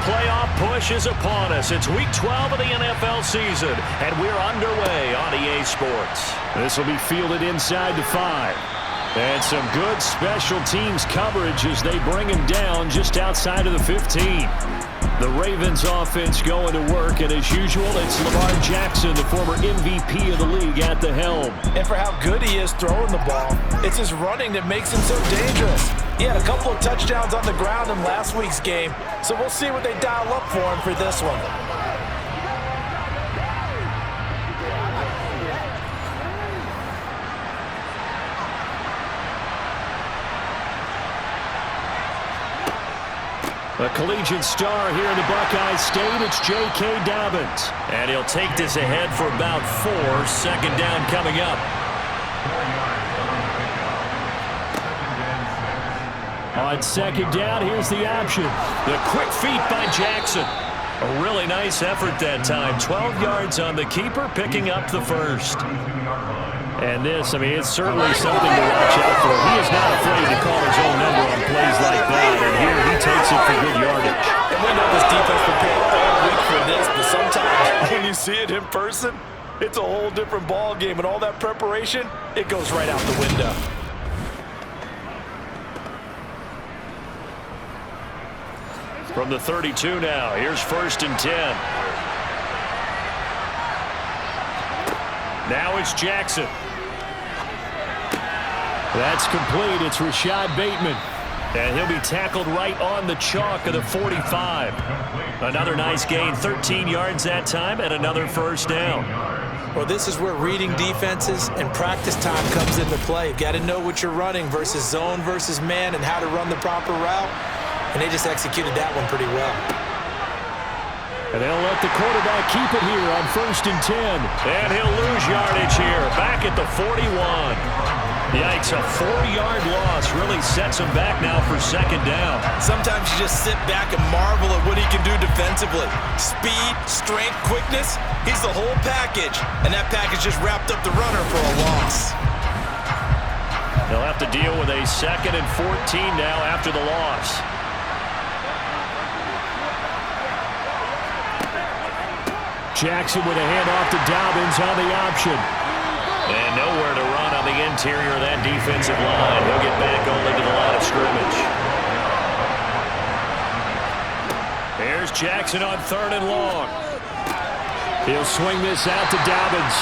playoff push is upon us. It's Week 12 of the NFL season, and we're underway on EA Sports. This will be fielded inside the 5. And some good special teams coverage as they bring him down just outside of the 15. The Ravens offense going to work, and as usual, it's Lamar Jackson, the former MVP of the league, at the helm. And for how good he is throwing the ball, it's his running that makes him so dangerous. He had a couple of touchdowns on the ground in last week's game, so we'll see what they dial up for him for this one. A collegiate star here in the Buckeye State, it's J.K. Dobbins. And he'll take this ahead for about 4. Second down coming up. On second down, here's the option. The quick feet by Jackson. A really nice effort that time. 12 yards on the keeper, picking up the first. And this, it's certainly something to watch out for. He is not afraid to call his own number on plays like that, and here he takes it for good yardage. And we know this defense prepared all week for this, but sometimes when you see it in person, it's a whole different ball game, and all that preparation, it goes right out the window. From the 32 now, here's 1st and 10. Now it's Jackson. That's complete. It's Rashad Bateman. And he'll be tackled right on the chalk of the 45. Another nice gain, 13 yards that time, and another first down. Well, this is where reading defenses and practice time comes into play. You've got to know what you're running versus zone versus man and how to run the proper route. And they just executed that one pretty well. And they'll let the quarterback keep it here on 1st and 10. And he'll lose yardage here, back at the 41. Yikes, a 4-yard loss really sets him back now for second down. Sometimes you just sit back and marvel at what he can do defensively. Speed, strength, quickness, he's the whole package. And that package just wrapped up the runner for a loss. They'll have to deal with a 2nd and 14 now after the loss. Jackson with a handoff to Dobbins on the option. And nowhere to run on the interior of that defensive line. He'll get back only to the line of scrimmage. Here's Jackson on 3rd and long. He'll swing this out to Dobbins.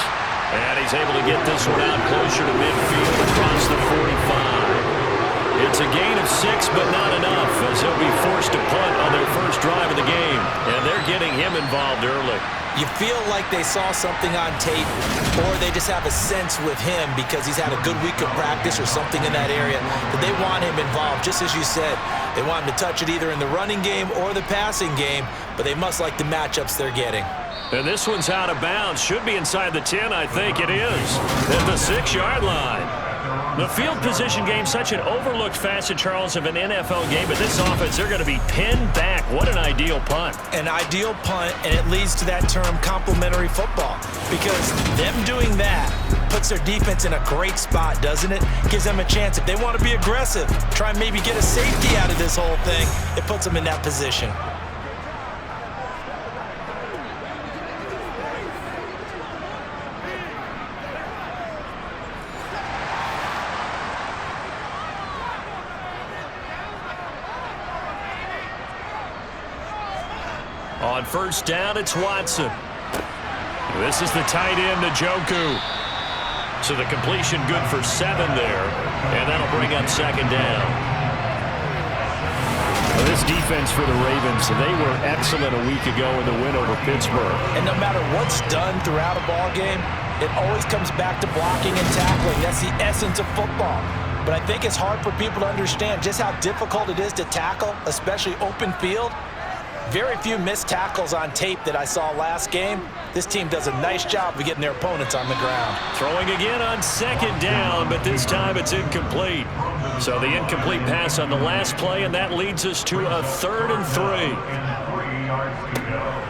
And he's able to get this one out closer to midfield across the 45. It's a gain of 6, but not enough, as he'll be forced to punt on their first drive of the game. And they're getting him involved early. You feel like they saw something on tape, or they just have a sense with him because he's had a good week of practice or something in that area that they want him involved. Just as you said, they want him to touch it either in the running game or the passing game, but they must like the matchups they're getting. And this one's out of bounds. Should be inside the 10, I think it is, at the 6-yard line. The field position game, such an overlooked facet, Charles, of an NFL game, but this offense, they're going to be pinned back. What an ideal punt. An ideal punt, and it leads to that term complementary football, because them doing that puts their defense in a great spot, doesn't it? Gives them a chance. If they want to be aggressive, try and maybe get a safety out of this whole thing, it puts them in that position. On 1st down, it's Watson. This is the tight end, Njoku. So the completion good for 7 there, and that'll bring up 2nd down. Well, this defense for the Ravens, they were excellent a week ago in the win over Pittsburgh. And no matter what's done throughout a ball game, it always comes back to blocking and tackling. That's the essence of football. But I think it's hard for people to understand just how difficult it is to tackle, especially open field. Very few missed tackles on tape that I saw last game. This team does a nice job of getting their opponents on the ground. Throwing again on 2nd down, but this time it's incomplete. So the incomplete pass on the last play, and that leads us to a 3rd and 3.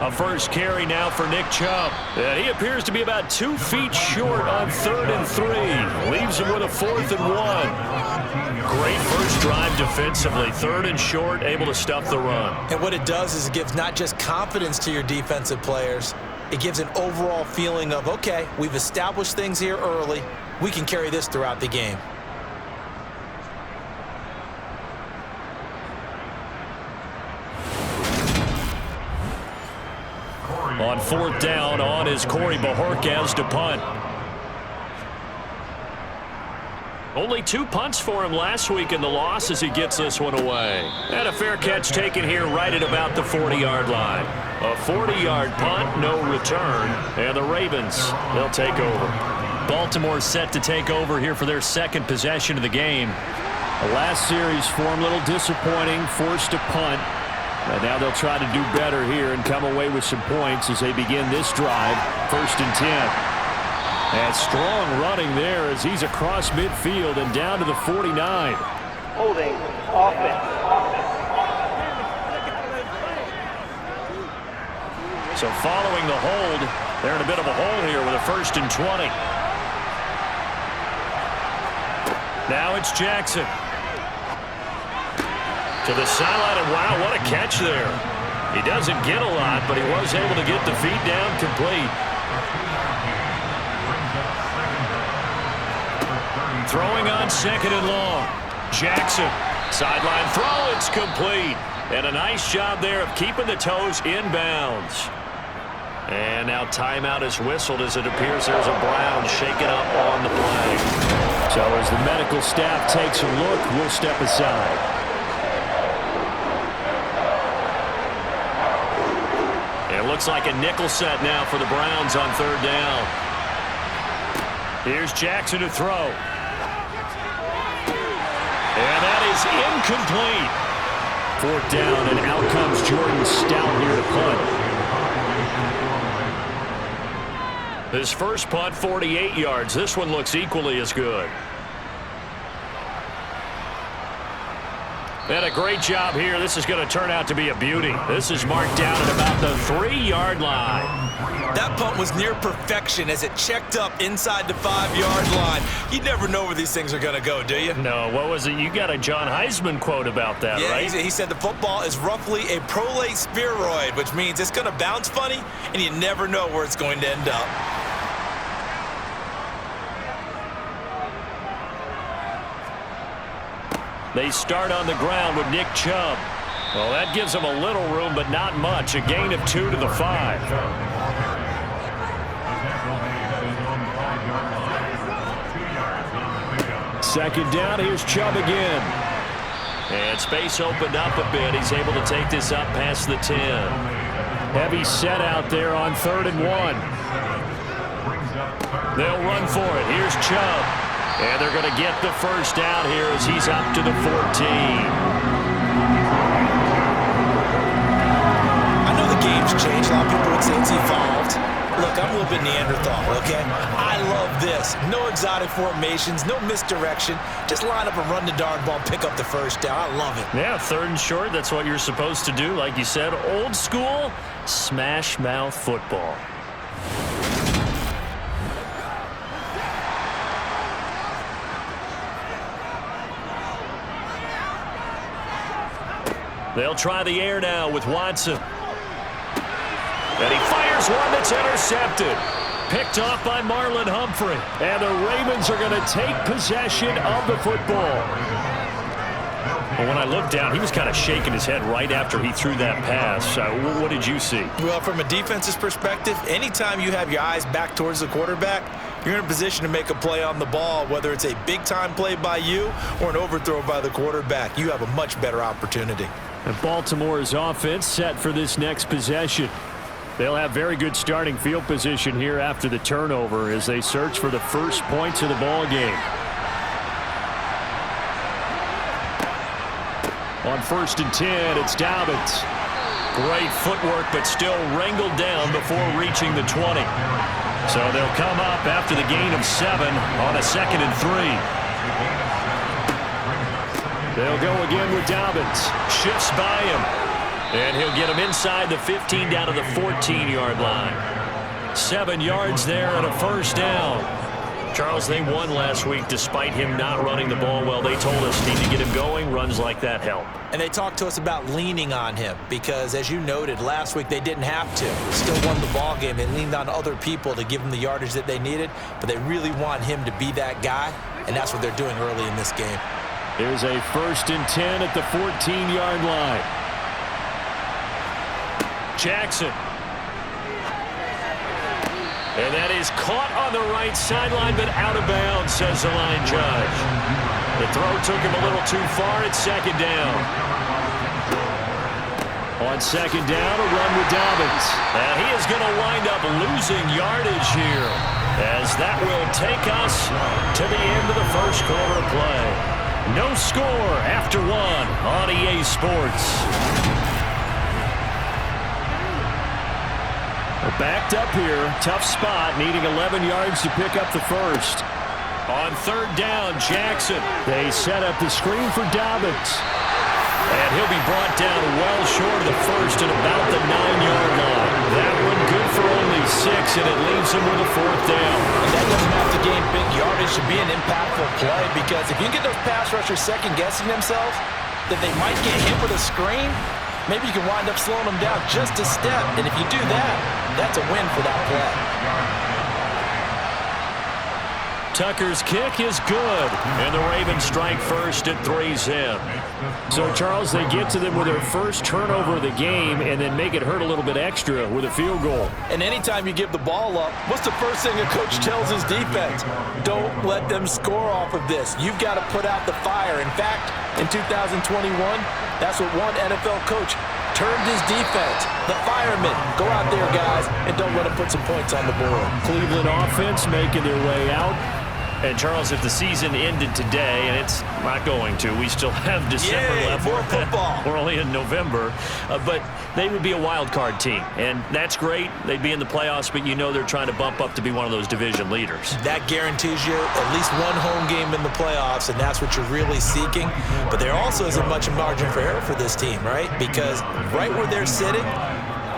A first carry now for Nick Chubb. And he appears to be about 2 feet short on 3rd and 3. Leaves him with a 4th and 1. Great first first drive defensively. 3rd and short, able to stuff the run. And what it does is it gives not just confidence to your defensive players, it gives an overall feeling of, okay, we've established things here early. We can carry this throughout the game. On 4th down, on is Corey Bojorquez to punt. Only 2 punts for him last week in the loss as he gets this one away. And a fair catch taken here right at about the 40-yard line. A 40-yard punt, no return, and the Ravens, they'll take over. Baltimore set to take over here for their 2nd possession of the game. The last series for him, a little disappointing, forced to punt. And now they'll try to do better here and come away with some points as they begin this drive. 1st and 10. And strong running there as he's across midfield and down to the 49. Holding offense. So following the hold, they're in a bit of a hole here with a 1st and 20. Now it's Jackson. To the sideline, and wow, what a catch there. He doesn't get a lot, but he was able to get the feet down complete. Throwing on 2nd and long. Jackson, sideline throw, it's complete. And a nice job there of keeping the toes inbounds. And now timeout is whistled as it appears there's a Brown shaken up on the play. So as the medical staff takes a look, we'll step aside. It looks like a nickel set now for the Browns on 3rd down. Here's Jackson to throw. And that is incomplete. 4th down, and out comes Jordan Stout here to punt. His first punt, 48 yards. This one looks equally as good. And a great job here. This is going to turn out to be a beauty. This is marked down at about the 3-yard line. That punt was near perfection as it checked up inside the 5-yard line. You never know where these things are going to go, do you? No, what was it? You got a John Heisman quote about that, yeah, right? He said the football is roughly a prolate spheroid, which means it's going to bounce funny, and you never know where it's going to end up. They start on the ground with Nick Chubb. Well, that gives them a little room, but not much. A gain of 2 to the 5. Second down, here's Chubb again. And space opened up a bit. He's able to take this up past the 10. Heavy set out there on 3rd and 1. They'll run for it. Here's Chubb. And they're going to get the first down here as he's up to the 14. I know the game's changed. A lot of people would say it's evolved. Look, I'm a little bit Neanderthal, okay? I love this. No exotic formations, no misdirection. Just line up and run the darn ball, pick up the first down. I love it. Yeah, 3rd and short, that's what you're supposed to do. Like you said, old school, smash mouth football. They'll try the air now with Watson. And he fires one that's intercepted. Picked off by Marlon Humphrey. And the Ravens are going to take possession of the football. Well, when I looked down, he was kind of shaking his head right after he threw that pass. What did you see? Well, from a defense's perspective, anytime you have your eyes back towards the quarterback, you're in a position to make a play on the ball, whether it's a big-time play by you or an overthrow by the quarterback. You have a much better opportunity. And Baltimore's offense set for this next possession. They'll have very good starting field position here after the turnover as they search for the first points of the ball game. On 1st and 10, it's Dobbins. Great footwork, but still wrangled down before reaching the 20. So they'll come up after the gain of 7 on a 2nd and 3. They'll go again with Dobbins. Shifts by him. And he'll get him inside the 15 down to the 14-yard line. 7 yards there and a first down. Charles, they won last week despite him not running the ball well. They told us need to get him going. Runs like that help. And they talked to us about leaning on him because, as you noted, last week they didn't have to. Still won the ball game. They leaned on other people to give them the yardage that they needed, but they really want him to be that guy, and that's what they're doing early in this game. There's a 1st and 10 at the 14-yard line. Jackson. And that is caught on the right sideline, but out of bounds, says the line judge. The throw took him a little too far at 2nd down. On 2nd down, a run with Dobbins. And he is going to wind up losing yardage here, as that will take us to the end of the first quarter of play. No score after 1 on EA Sports. Backed up here, tough spot, needing 11 yards to pick up the first. On 3rd down, Jackson. They set up the screen for Dobbins. And he'll be brought down well short of the first at about the 9-yard line. That one good for only 6, and it leaves him with a 4th down. And that doesn't have to gain big yardage to be an impactful play, because if you can get those pass rushers second-guessing themselves, that they might get hit with a screen, maybe you can wind up slowing them down just a step. And if you do that, that's a win for that play. Tucker's kick is good, and the Ravens strike first at 3-zip. So, Charles, they get to them with their first turnover of the game and then make it hurt a little bit extra with a field goal. And anytime you give the ball up, what's the first thing a coach tells his defense? Don't let them score off of this. You've got to put out the fire. In fact, in 2021, that's what one NFL coach turned his defense. The firemen. Go out there, guys, and don't let them put some points on the board. Cleveland offense making their way out. And, Charles, if the season ended today, and it's not going to, we still have December left. More football. We're only in November. But they would be a wild card team, and that's great. They'd be in the playoffs, but you know they're trying to bump up to be one of those division leaders. That guarantees you at least one home game in the playoffs, and that's what you're really seeking. But there also isn't much margin for error for this team, right? Because right where they're sitting,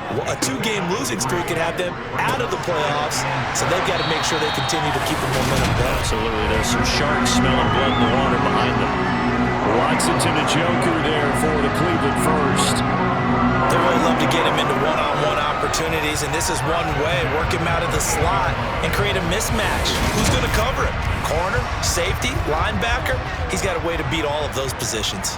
a 2-game losing streak could have them out of the playoffs, so they've got to make sure they continue to keep the momentum going. Absolutely. There's some sharks smelling blood in the water behind them. Watson to Njoku there for the Cleveland first. They really love to get him into one-on-one opportunities, and this is one way. Work him out of the slot and create a mismatch. Who's going to cover him? Corner, safety, linebacker? He's got a way to beat all of those positions.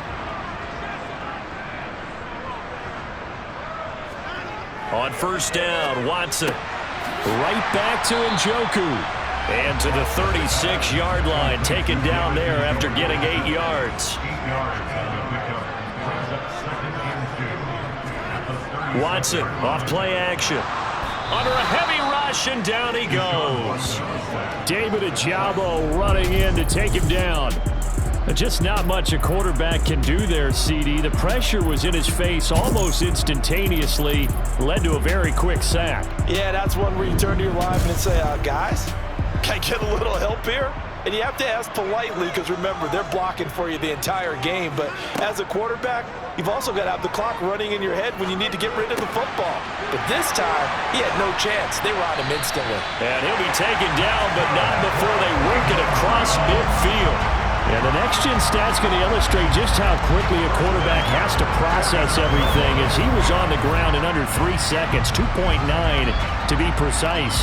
On 1st down, Watson. Right back to Njoku. And to the 36-yard line, taken down there after getting 8 yards. Watson off play action. Under a heavy rush, and down he goes. David Ojabo running in to take him down. Just not much a quarterback can do there, CD. The pressure was in his face almost instantaneously, led to a very quick sack. Yeah, that's one where you turn to your lineman and say, guys, can I get a little help here? And you have to ask politely because, remember, they're blocking for you the entire game. But as a quarterback, you've also got to have the clock running in your head when you need to get rid of the football. But this time, he had no chance. They were on him instantly. And he'll be taken down, but not before they work it across midfield. And the next-gen stat's going to illustrate just how quickly a quarterback has to process everything, as he was on the ground in under 3 seconds, 2.9 to be precise.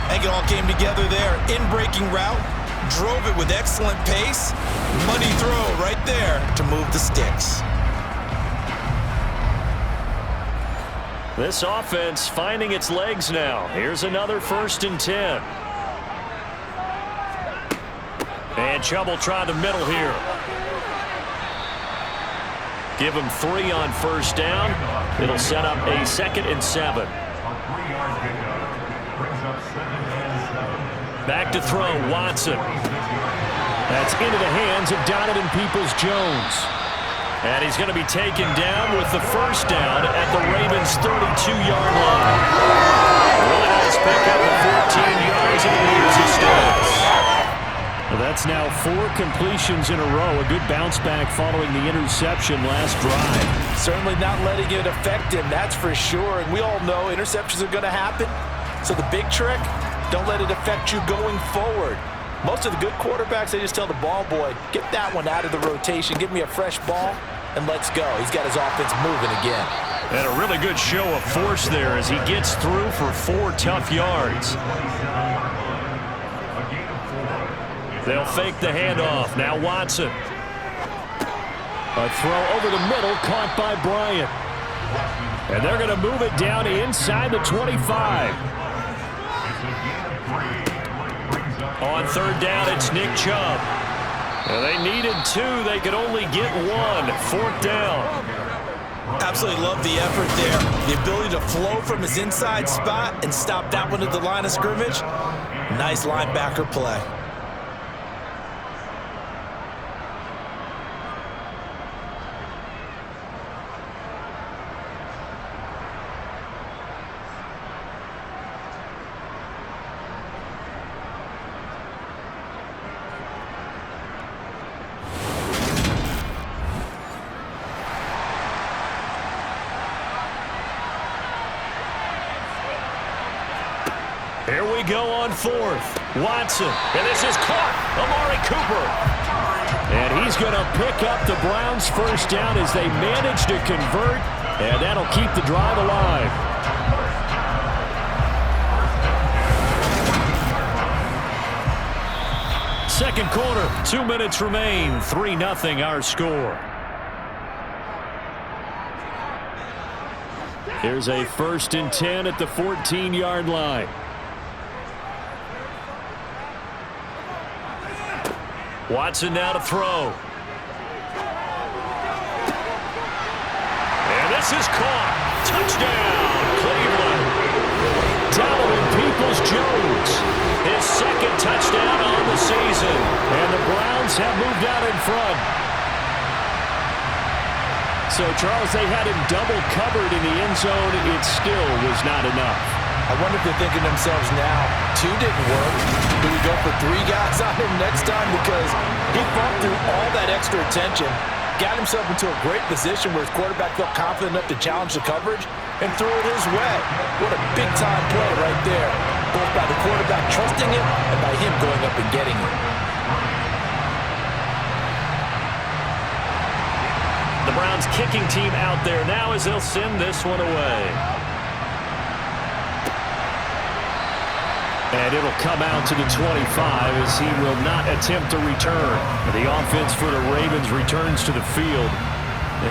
I think it all came together there. In-breaking route, drove it with excellent pace. Money throw right there to move the sticks. This offense finding its legs now. Here's another 1st and 10. And Chubb try the middle here. Give him 3 on 1st down. It'll set up a 2nd and 7. Back to throw, Watson. That's into the hands of Donovan Peoples-Jones. And he's going to be taken down with the 1st down at the Ravens' 32-yard line. Really nice pickup of 14 yards, and he leaves his sticks. Well, that's now 4 completions in a row. A good bounce back following the interception last drive. Certainly not letting it affect him, that's for sure. And we all know interceptions are going to happen. So the big trick, don't let it affect you going forward. Most of the good quarterbacks, they just tell the ball boy, get that one out of the rotation, give me a fresh ball, and let's go. He's got his offense moving again. And a really good show of force there as he gets through for 4 tough yards. They'll fake the handoff. Now Watson. A throw over the middle, caught by Bryant. And they're going to move it down inside the 25. On third down, it's Nick Chubb. And they needed 2. They could only get 1. Fourth down. Absolutely love the effort there. The ability to flow from his inside spot and stop that one at the line of scrimmage. Nice linebacker play. Here we go on fourth. Watson, and this is caught. Amari Cooper. And he's going to pick up the Browns' first down as they manage to convert, and that'll keep the drive alive. Second quarter, 2 minutes remain. 3-0 our score. Here's a 1st and 10 at the 14-yard line. Watson now to throw. And this is caught. Touchdown, Cleveland. Donovan Peoples-Jones. His second touchdown on the season. And the Browns have moved out in front. So, Charles, they had him double covered in the end zone. It still was not enough. I wonder if they're thinking to themselves now, 2 didn't work. Do we go for 3 guys on him next time? Because he fought through all that extra attention, got himself into a great position where his quarterback felt confident enough to challenge the coverage and threw it his way. What a big-time play right there, both by the quarterback trusting it and by him going up and getting it. The Browns kicking team out there now as they'll send this one away. And it'll come out to the 25 as he will not attempt to return. The offense for the Ravens returns to the field.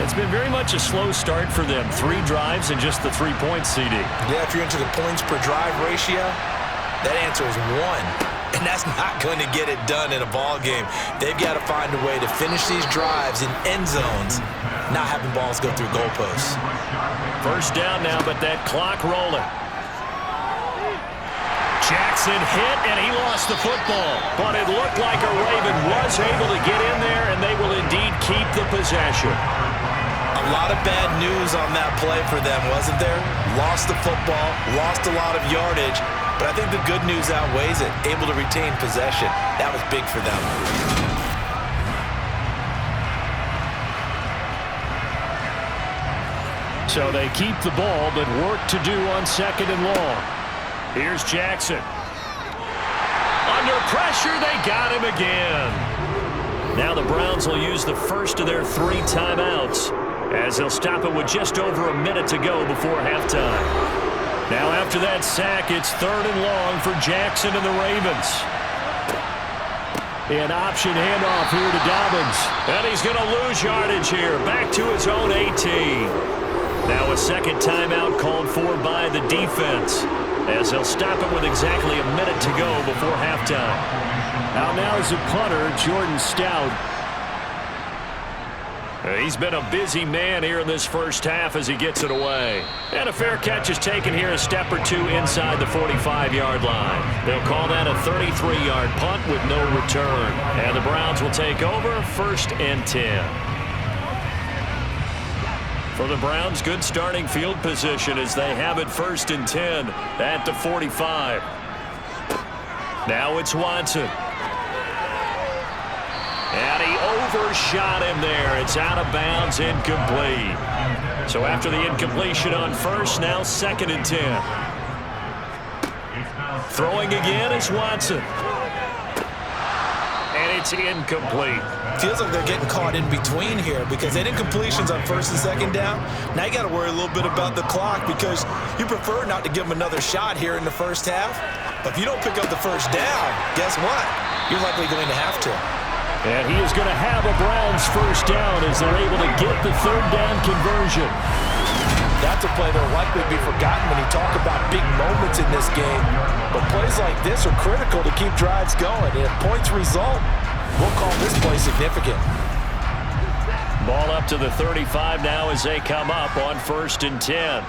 It's been very much a slow start for them. 3 drives and just the 3-point CD. Yeah, if you're into the points per drive ratio, that answer is 1. And that's not going to get it done in a ball game. They've got to find a way to finish these drives in end zones, not having balls go through goalposts. First down now, but that clock rolling. Jackson hit, and he lost the football. But it looked like a Raven was able to get in there, and they will indeed keep the possession. A lot of bad news on that play for them, wasn't there? Lost the football, lost a lot of yardage, but I think the good news outweighs it. Able to retain possession. That was big for them. So they keep the ball, but work to do on 2nd and long. Here's Jackson. Under pressure, they got him again. Now the Browns will use the first of their 3 timeouts as they'll stop it with just over a minute to go before halftime. Now after that sack, it's 3rd and long for Jackson and the Ravens. An option handoff here to Dobbins. And he's going to lose yardage here, back to his own 18. Now a second timeout called for by the defense, as they'll stop it with exactly a minute to go before halftime. Now is the punter, Jordan Stout. He's been a busy man here in this first half as he gets it away. And a fair catch is taken here a step or 2 inside the 45-yard line. They'll call that a 33-yard punt with no return. And the Browns will take over 1st and 10. For the Browns, good starting field position as they have it 1st and 10 at the 45. Now it's Watson. And he overshot him there. It's out of bounds, incomplete. So after the incompletion on first, now 2nd and 10. Throwing again is Watson. It's incomplete. Feels like they're getting caught in between here because they didn't completions on first and second down. Now you got to worry a little bit about the clock because you prefer not to give them another shot here in the first half. But if you don't pick up the first down, guess what? You're likely going to have to. And he is going to have a Browns first down as they're able to get the third down conversion. That's a play that will likely be forgotten when you talk about big moments in this game. But plays like this are critical to keep drives going. And if points result, we'll call this play significant. Ball up to the 35 now as they come up on 1st and 10.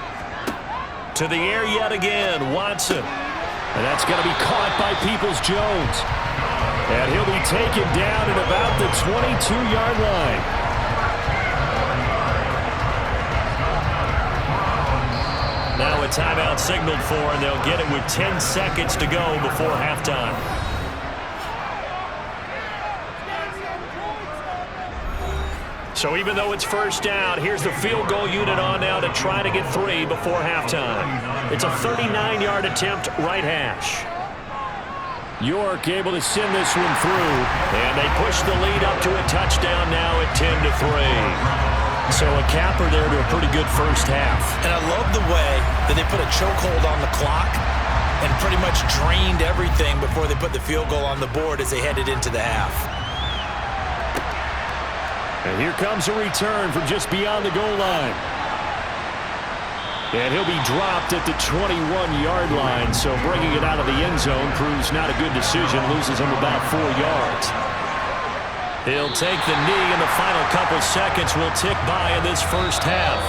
To the air yet again, Watson. And that's going to be caught by Peoples-Jones. And he'll be taken down at about the 22-yard line. Now a timeout signaled for, and they'll get it with 10 seconds to go before halftime. So even though it's first down, here's the field goal unit on now to try to get 3 before halftime. It's a 39-yard attempt, right hash. York able to send this one through. And they push the lead up to a touchdown now at 10-3. So a capper there to a pretty good first half. And I love the way that they put a chokehold on the clock and pretty much drained everything before they put the field goal on the board as they headed into the half. And here comes a return from just beyond the goal line. And he'll be dropped at the 21-yard line, so bringing it out of the end zone proves not a good decision, loses him about 4 yards. He'll take the knee, and the final couple seconds will tick by in this first half.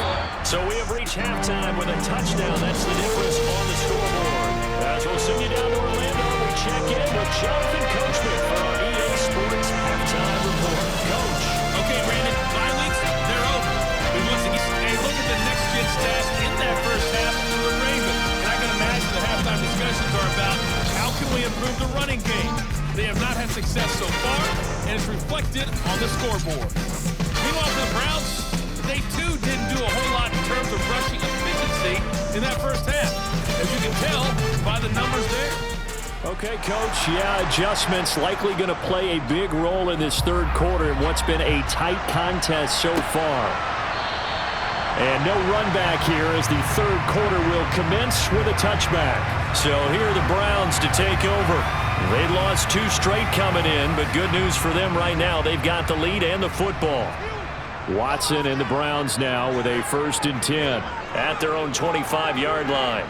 So we have reached halftime with a touchdown. That's the difference on the scoreboard. As we'll send you down to Orlando, we check in with Jonathan Coachman for our EA Sports halftime report. Coach. Okay, Brandon, bye weeks, they're over. We want to get a look at the next-gen stats in that first half for the Ravens. And I can imagine the halftime discussions are about how can we improve the running game. They have not had success so far, and it's reflected on the scoreboard. Meanwhile, for the Browns, they too didn't do a whole lot in terms of rushing efficiency in that first half, as you can tell by the numbers there. Okay, Coach, yeah, adjustments likely going to play a big role in this third quarter in what's been a tight contest so far. And no run back here as the third quarter will commence with a touchback. So here are the Browns to take over. They lost 2 straight coming in, but good news for them right now. They've got the lead and the football. Watson and the Browns now with a 1st and 10. At their own 25-yard line.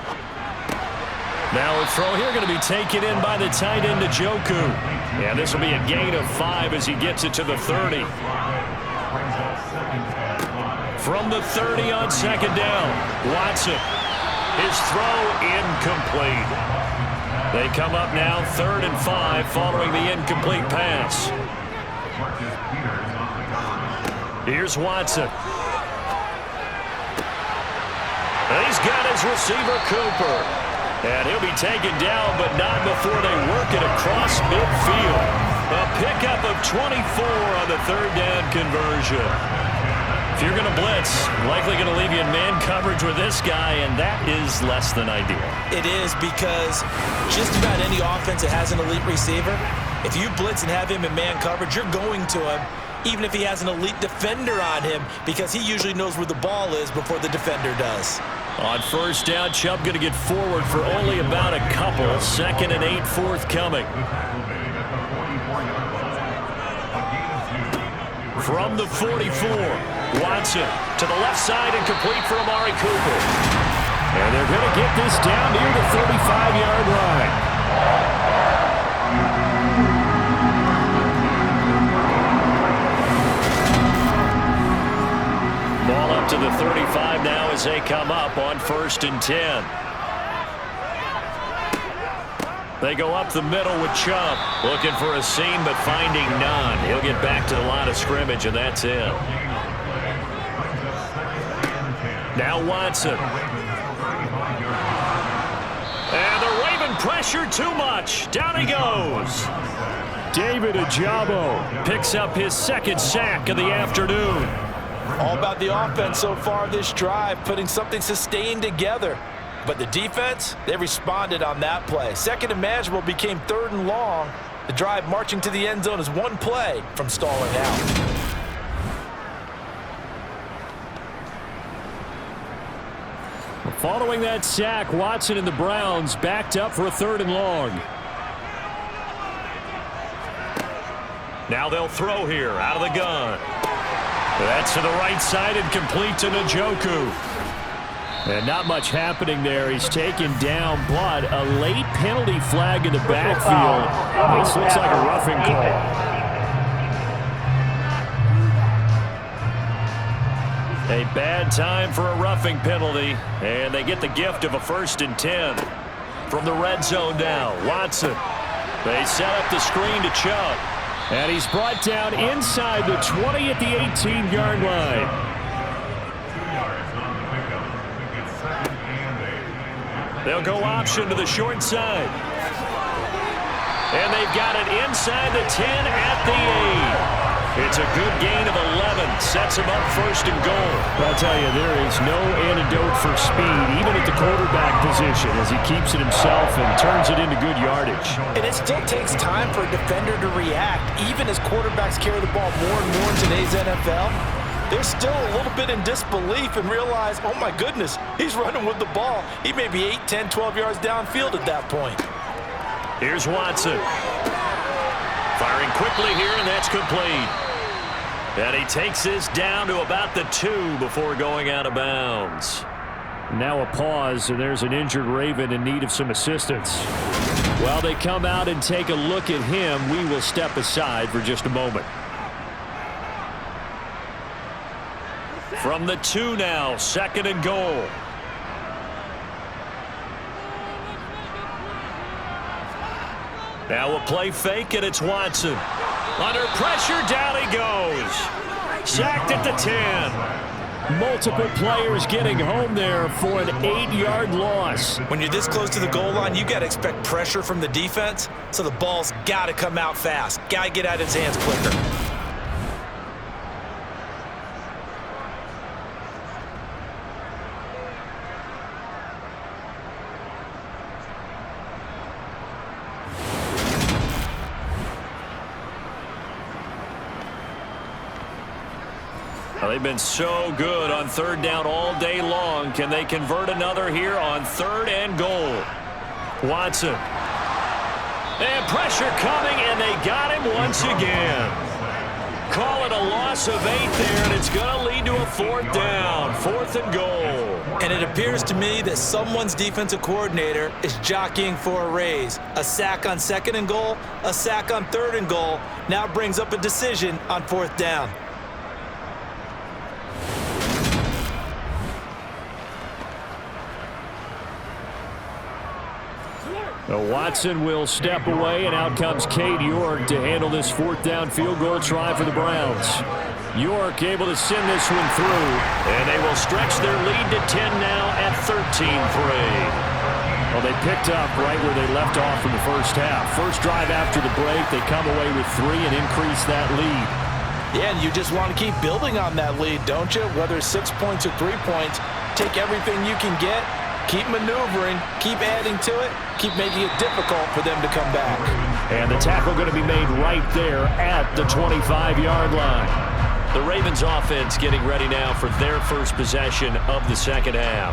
Now a throw here going to be taken in by the tight end Njoku. And this will be a gain of 5 as he gets it to the 30. From the 30 on second down, Watson. His throw incomplete. They come up now 3rd and 5 following the incomplete pass. Here's Watson. And he's got his receiver Cooper. And he'll be taken down, but not before they work it across midfield. A pickup of 24 on the 3rd down conversion. If you're going to blitz, likely going to leave you in man coverage with this guy, and that is less than ideal. It is because just about any offense that has an elite receiver, if you blitz and have him in man coverage, you're going to him, even if he has an elite defender on him, because he usually knows where the ball is before the defender does. On first down, Chubb going to get forward for only about a couple. 2nd and 8 forthcoming. From the 44, Watson to the left side and complete for Amari Cooper. And they're going to get this down near the 35-yard line. Ball up to the 35 now as they come up on 1st and 10. They go up the middle with Chubb. Looking for a seam, but finding none. He'll get back to the line of scrimmage, and that's it. Now Watson. And the Raven pressure too much. Down he goes. David Ojabo picks up his 2nd sack of the afternoon. All about the offense so far this drive, putting something sustained together. But the defense, they responded on that play. 2nd and manageable became 3rd and long, The drive marching to the end zone is one play from stalling out. Following that sack, Watson and the Browns backed up for a 3rd and long. Now they'll throw here out of the gun. That's to the right side and complete to Njoku. And not much happening there. He's taken down, but a late penalty flag in the backfield. This looks like a roughing call. A bad time for a roughing penalty, and they get the gift of a 1st and 10. From the red zone now, Watson. They set up the screen to Chubb. And he's brought down inside the 20 at the 18-yard line. They'll go option to the short side. And they've got it inside the 10 at the 8. It's a good gain of 11. Sets them up 1st and goal. I'll tell you, there is no antidote for speed, even at the quarterback position, as he keeps it himself and turns it into good yardage. And it still takes time for a defender to react, even as quarterbacks carry the ball more and more in today's NFL. They're still a little bit in disbelief and realize, oh my goodness, he's running with the ball. He may be 8, 10, 12 yards downfield at that point. Here's Watson. Firing quickly here, and that's complete. And he takes this down to about the 2 before going out of bounds. Now a pause, and there's an injured Raven in need of some assistance. While they come out and take a look at him, we will step aside for just a moment. From the 2 now, 2nd and goal. Now a play fake, and it's Watson. Under pressure, down he goes. Sacked at the 10. Multiple players getting home there for an 8-yard loss. When you're this close to the goal line, you got to expect pressure from the defense, so the ball's got to come out fast. Got to get out of his hands quicker. Well, they've been so good on 3rd down all day long. Can they convert another here on 3rd and goal? Watson. And pressure coming, and they got him once again. Call it a loss of 8 there, and it's going to lead to a 4th down. 4th and goal. And it appears to me that someone's defensive coordinator is jockeying for a raise. A sack on 2nd and goal, a sack on 3rd and goal. Now brings up a decision on 4th down. Watson will step away, and out comes Cade York to handle this 4th down field goal try for the Browns. York able to send this one through. And they will stretch their lead to 10 now at 13-3. Well, they picked up right where they left off in the first half. First drive after the break, they come away with 3 and increase that lead. Yeah, and you just want to keep building on that lead, don't you? Whether it's 6 points or 3 points, take everything you can get. Keep maneuvering, keep adding to it, keep making it difficult for them to come back. And the tackle going to be made right there at the 25-yard line. The Ravens offense getting ready now for their first possession of the 2nd half.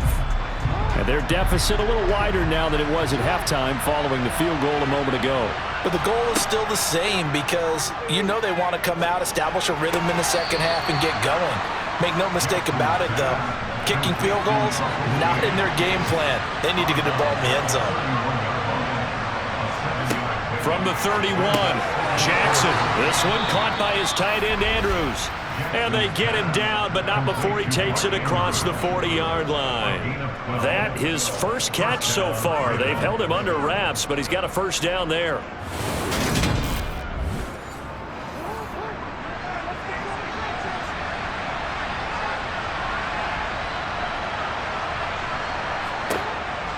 And their deficit a little wider now than it was at halftime following the field goal a moment ago. But the goal is still the same because you know they want to come out, establish a rhythm in the 2nd half, and get going. Make no mistake about it, though. Kicking field goals, not in their game plan. They need to get the ball in the end zone. From the 31, Jackson. This one caught by his tight end, Andrews. And they get him down, but not before he takes it across the 40-yard line. That his first catch so far. They've held him under wraps, but he's got a 1st down there.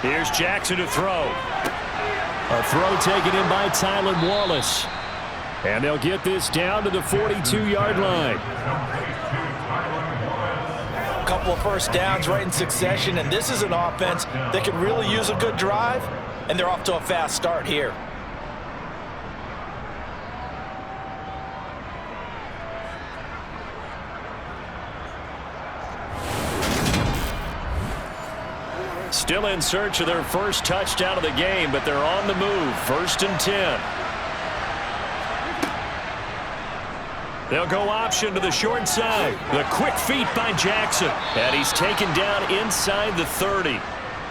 Here's Jackson to throw. A throw taken in by Tylan Wallace. And they'll get this down to the 42-yard line. A couple of 1st downs right in succession, and this is an offense that could really use a good drive, and they're off to a fast start here. Still in search of their first touchdown of the game, but they're on the move. 1st and 10. They'll go option to the short side. The quick feet by Jackson. And he's taken down inside the 30.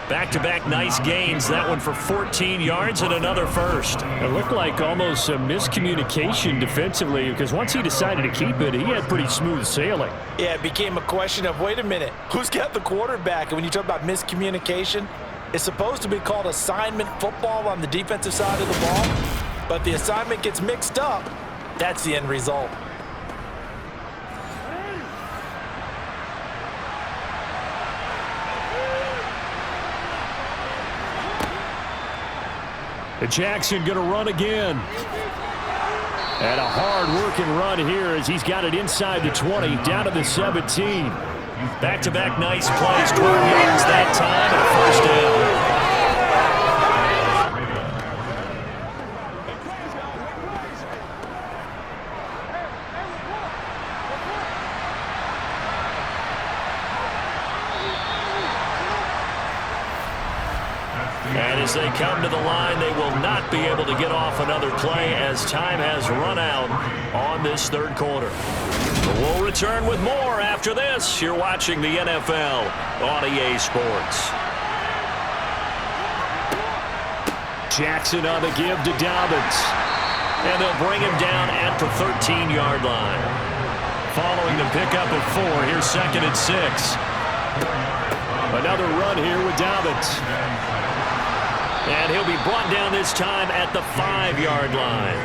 Back-to-back nice gains. That one for 14 yards and another first. It looked like almost a miscommunication defensively because once he decided to keep it, he had pretty smooth sailing. Yeah, it became a question of, wait a minute, who's got the quarterback? And when you talk about miscommunication, it's supposed to be called assignment football on the defensive side of the ball. But the assignment gets mixed up. That's the end result. Jackson going to run again. And a hard-working run here as he's got it inside the 20, down to the 17. Back-to-back nice plays, 12 yards that time, and a first down. And as they come to the line, they will not be able to get off another play as time has run out on this third quarter. But we'll return with more after this. You're watching the NFL on EA Sports. Jackson on the give to Dobbins. And they'll bring him down at the 13-yard line. Following the pickup of 4, here's 2nd and 6. Another run here with Dobbins. And he'll be brought down this time at the 5-yard line.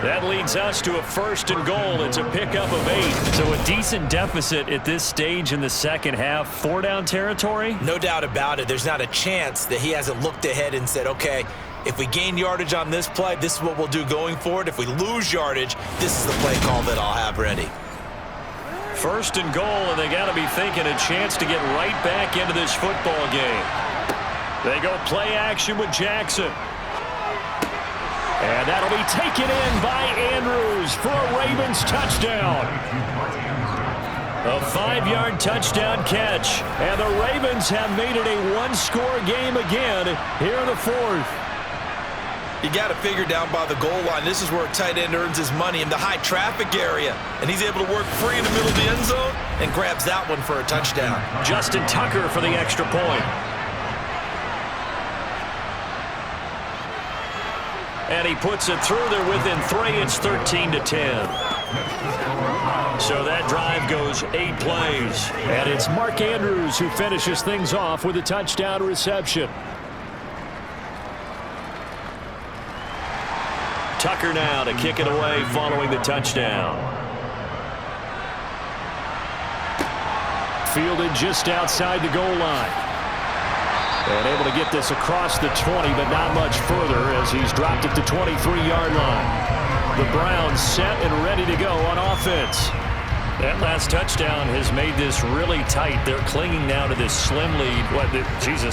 That leads us to a 1st and goal. It's a pickup of 8. So a decent deficit at this stage in the second half. 4-down territory? No doubt about it. There's not a chance that he hasn't looked ahead and said, okay, if we gain yardage on this play, this is what we'll do going forward. If we lose yardage, this is the play call that I'll have ready. 1st and goal, and they got to be thinking a chance to get right back into this football game. They go play action with Jackson. And that'll be taken in by Andrews for a Ravens touchdown. A 5-yard touchdown catch. And the Ravens have made it a one-score game again here in the 4th. You got to figure down by the goal line. This is where a tight end earns his money in the high traffic area. And he's able to work free in the middle of the end zone and grabs that one for a touchdown. Justin Tucker for the extra point. And he puts it through there within 3. It's 13-10. So that drive goes 8 plays. And it's Mark Andrews who finishes things off with a touchdown reception. Tucker now to kick it away following the touchdown. Fielded just outside the goal line. And able to get this across the 20, but not much further as he's dropped it to 23-yard line. The Browns set and ready to go on offense. That last touchdown has made this really tight. They're clinging now to this slim lead.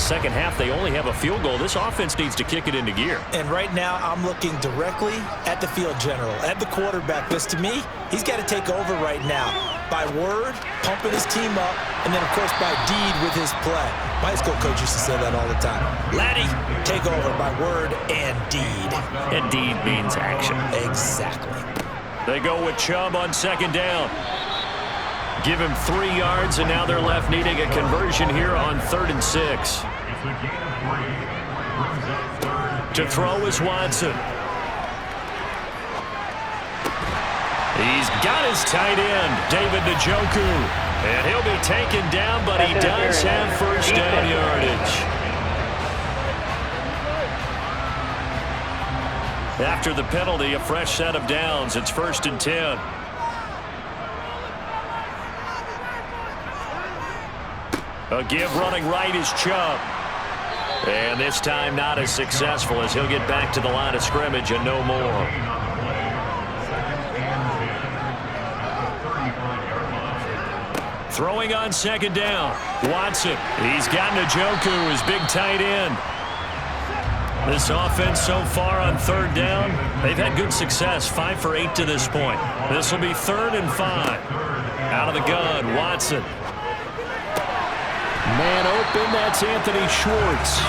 Second half, they only have a field goal. This offense needs to kick it into gear. And right now, I'm looking directly at the field general, at the quarterback. Because to me, he's got to take over right now. By word, pumping his team up, and then, of course, by deed with his play. My high school coach used to say that all the time. Laddie, take over by word and deed. And deed means action. Exactly. They go with Chubb on 2nd down. Give him 3 yards, and now they're left needing a conversion here on 3rd and 6. To throw is Watson. He's got his tight end, David Njoku. And he'll be taken down, but he does have first down yardage. After the penalty, a fresh set of downs. It's 1st and 10. A give running right is Chubb. And this time not as successful as he'll get back to the line of scrimmage and no more. Throwing on 2nd down. Watson. He's got Njoku, his big tight end. This offense so far on 3rd down, they've had good success. 5 for 8 to this point. This will be 3rd and 5. Out of the gun, Watson. Man open, that's Anthony Schwartz.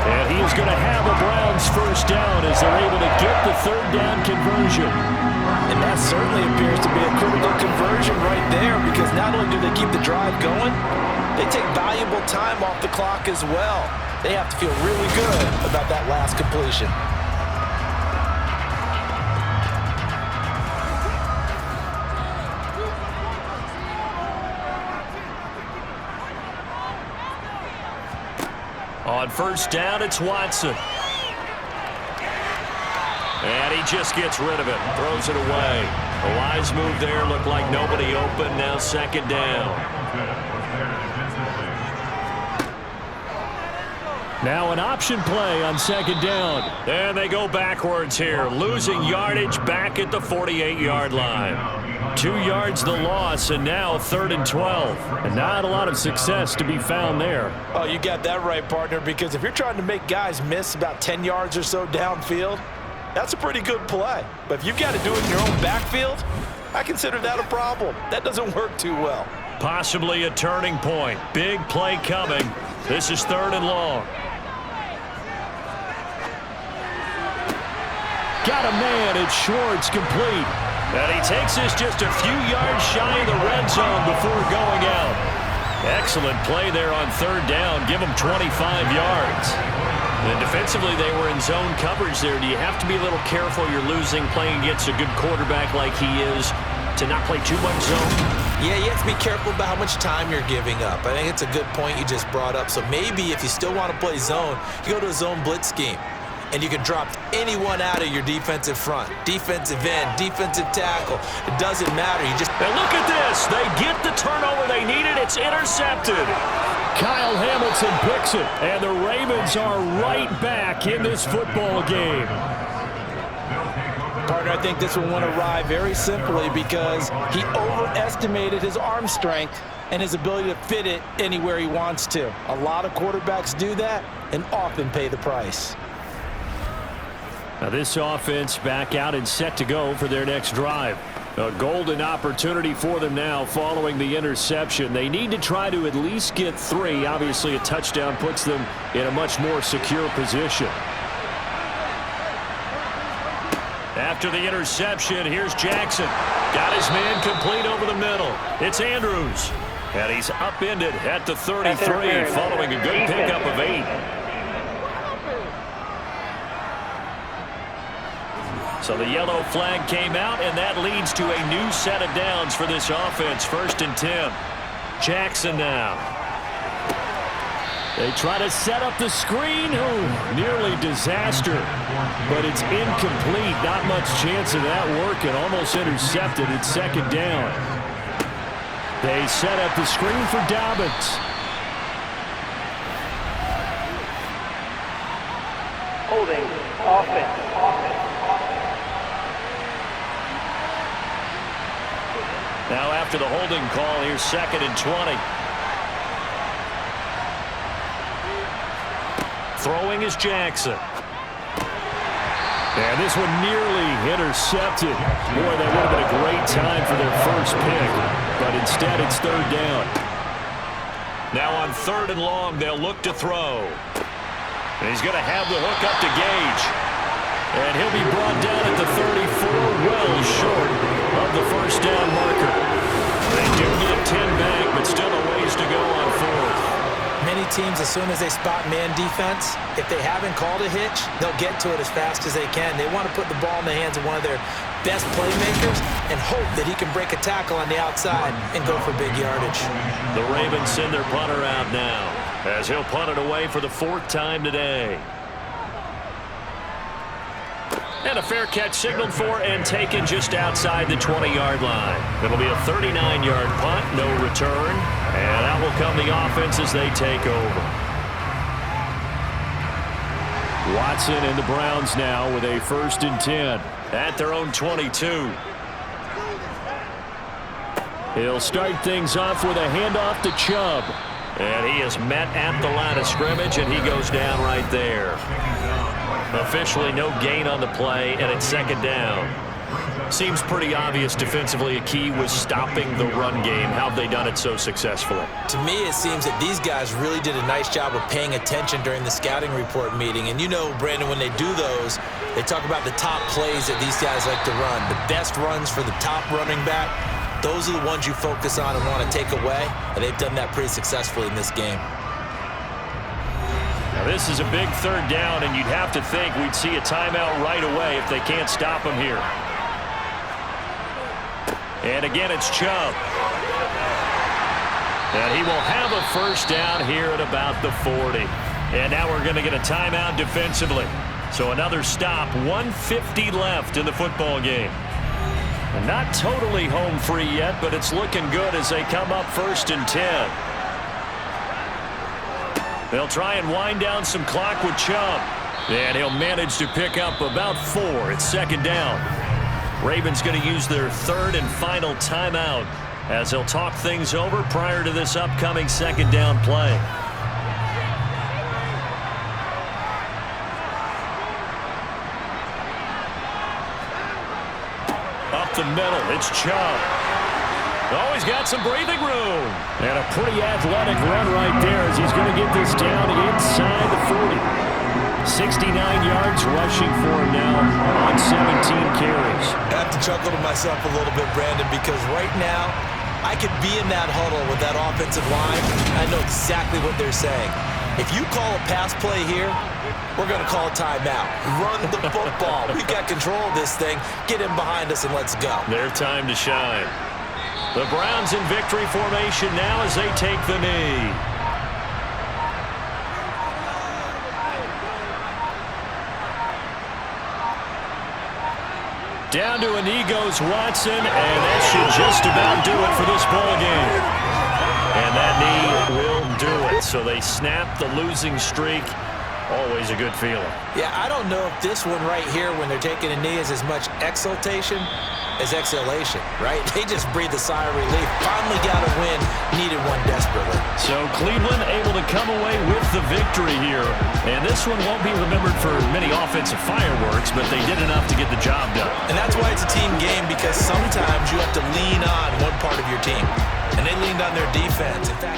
And he is going to have a Browns first down as they're able to get the third down conversion. And that certainly appears to be a critical conversion right there, because not only do they keep the drive going, they take valuable time off the clock as well. They have to feel really good about that last completion. On first down, it's Watson. And he just gets rid of it, throws it away. A wise move there, looked like nobody open, now second down. Now an option play on second down. And they go backwards here, losing yardage back at the 48-yard line. 2 yards the loss, and now 3rd and 12. And not a lot of success to be found there. Oh, you got that right, partner, because if you're trying to make guys miss about 10 yards or so downfield, that's a pretty good play. But if you've got to do it in your own backfield, I consider that a problem. That doesn't work too well. Possibly a turning point. Big play coming. This is 3rd and long. Got a man, it's Schwartz, complete. And he takes this just a few yards shy of the red zone before going out. Excellent play there on 3rd down. Give him 25 yards. And defensively, they were in zone coverage there. Do you have to be a little careful? You're losing, playing against a good quarterback like he is, to not play too much zone? Yeah, you have to be careful about how much time you're giving up. I think it's a good point you just brought up. So maybe if you still want to play zone, you go to a zone blitz scheme. And you can drop anyone out of your defensive front. Defensive end, defensive tackle. It doesn't matter. You just... And look at this. They get the turnover they needed. It's intercepted. Kyle Hamilton picks it. And the Ravens are right back in this football game. Partner, I think this one went awry very simply because he overestimated his arm strength and his ability to fit it anywhere he wants to. A lot of quarterbacks do that and often pay the price. Now this offense back out and set to go for their next drive. A golden opportunity for them now following the interception. They need to try to at least get 3. Obviously, a touchdown puts them in a much more secure position. After the interception, here's Jackson. Got his man complete over the middle. It's Andrews. And he's upended at the 33 following a good pickup of 8. So the yellow flag came out, and that leads to a new set of downs for this offense. 1st and 10. Jackson now. They try to set up the screen. Oh, nearly disaster. But it's incomplete. Not much chance of that working. Almost intercepted. It's 2nd down. They set up the screen for Dobbins. Holding offense. Now after the holding call, here's 2nd and 20. Throwing is Jackson. And this one nearly intercepted. Boy, that would have been a great time for their first pick. But instead, it's 3rd down. Now on 3rd and long, they'll look to throw. And he's going to have the hook up to Gage. And he'll be brought down at the 34, well short of the first down marker. They do get 10 back, but still a ways to go on 4th. Many teams, as soon as they spot man defense, if they haven't called a hitch, they'll get to it as fast as they can. They want to put the ball in the hands of one of their best playmakers and hope that he can break a tackle on the outside and go for big yardage. The Ravens send their punter out now as he'll punt it away for the 4th time today. And a fair catch signaled for and taken just outside the 20-yard line. It'll be a 39-yard punt, no return. And out will come the offense as they take over. Watson and the Browns now with a 1st and 10. At their own 22. He'll start things off with a handoff to Chubb. And he is met at the line of scrimmage, and he goes down right there. Officially no gain on the play, and it's 2nd down. Seems pretty obvious defensively a key was stopping the run game. How have they done it so successfully? To me, it seems that these guys really did a nice job of paying attention during the scouting report meeting. And you know, Brandon, when they do those, they talk about the top plays that these guys like to run. The best runs for the top running back, those are the ones you focus on and want to take away. And they've done that pretty successfully in this game. Now this is a big third down, and you'd have to think we'd see a timeout right away if they can't stop them here. And again, it's Chubb. And he will have a first down here at about the 40. And now we're going to get a timeout defensively. So another stop, 1:50 left in the football game. And not totally home free yet, but it's looking good as they come up 1st and 10. They'll try and wind down some clock with Chubb. And he'll manage to pick up about 4. It's 2nd down. Ravens going to use their 3rd and final timeout as they'll talk things over prior to this upcoming 2nd down play. Up the middle, it's Chubb. Oh, he's got some breathing room. And a pretty athletic run right there as he's going to get this down inside the 40. 69 yards rushing for him now on 17 carries. I have to chuckle to myself a little bit, Brandon, because right now I could be in that huddle with that offensive line. I know exactly what they're saying. If you call a pass play here, we're going to call a timeout. Run the football. We've got control of this thing. Get in behind us and let's go. Their time to shine. The Browns in victory formation now as they take the knee. Down to a knee goes Watson, and that should just about do it for this ball game. And that knee will do it. So they snap the losing streak. Always a good feeling. Yeah, I don't know if this one right here, when they're taking a knee, is as much exultation as exhalation, right? They just breathed a sigh of relief. Finally got a win. Needed one desperately. So Cleveland able to come away with the victory here. And this one won't be remembered for many offensive fireworks, but they did enough to get the job done. And that's why it's a team game, because sometimes you have to lean on one part of your team. And they leaned on their defense. In fact,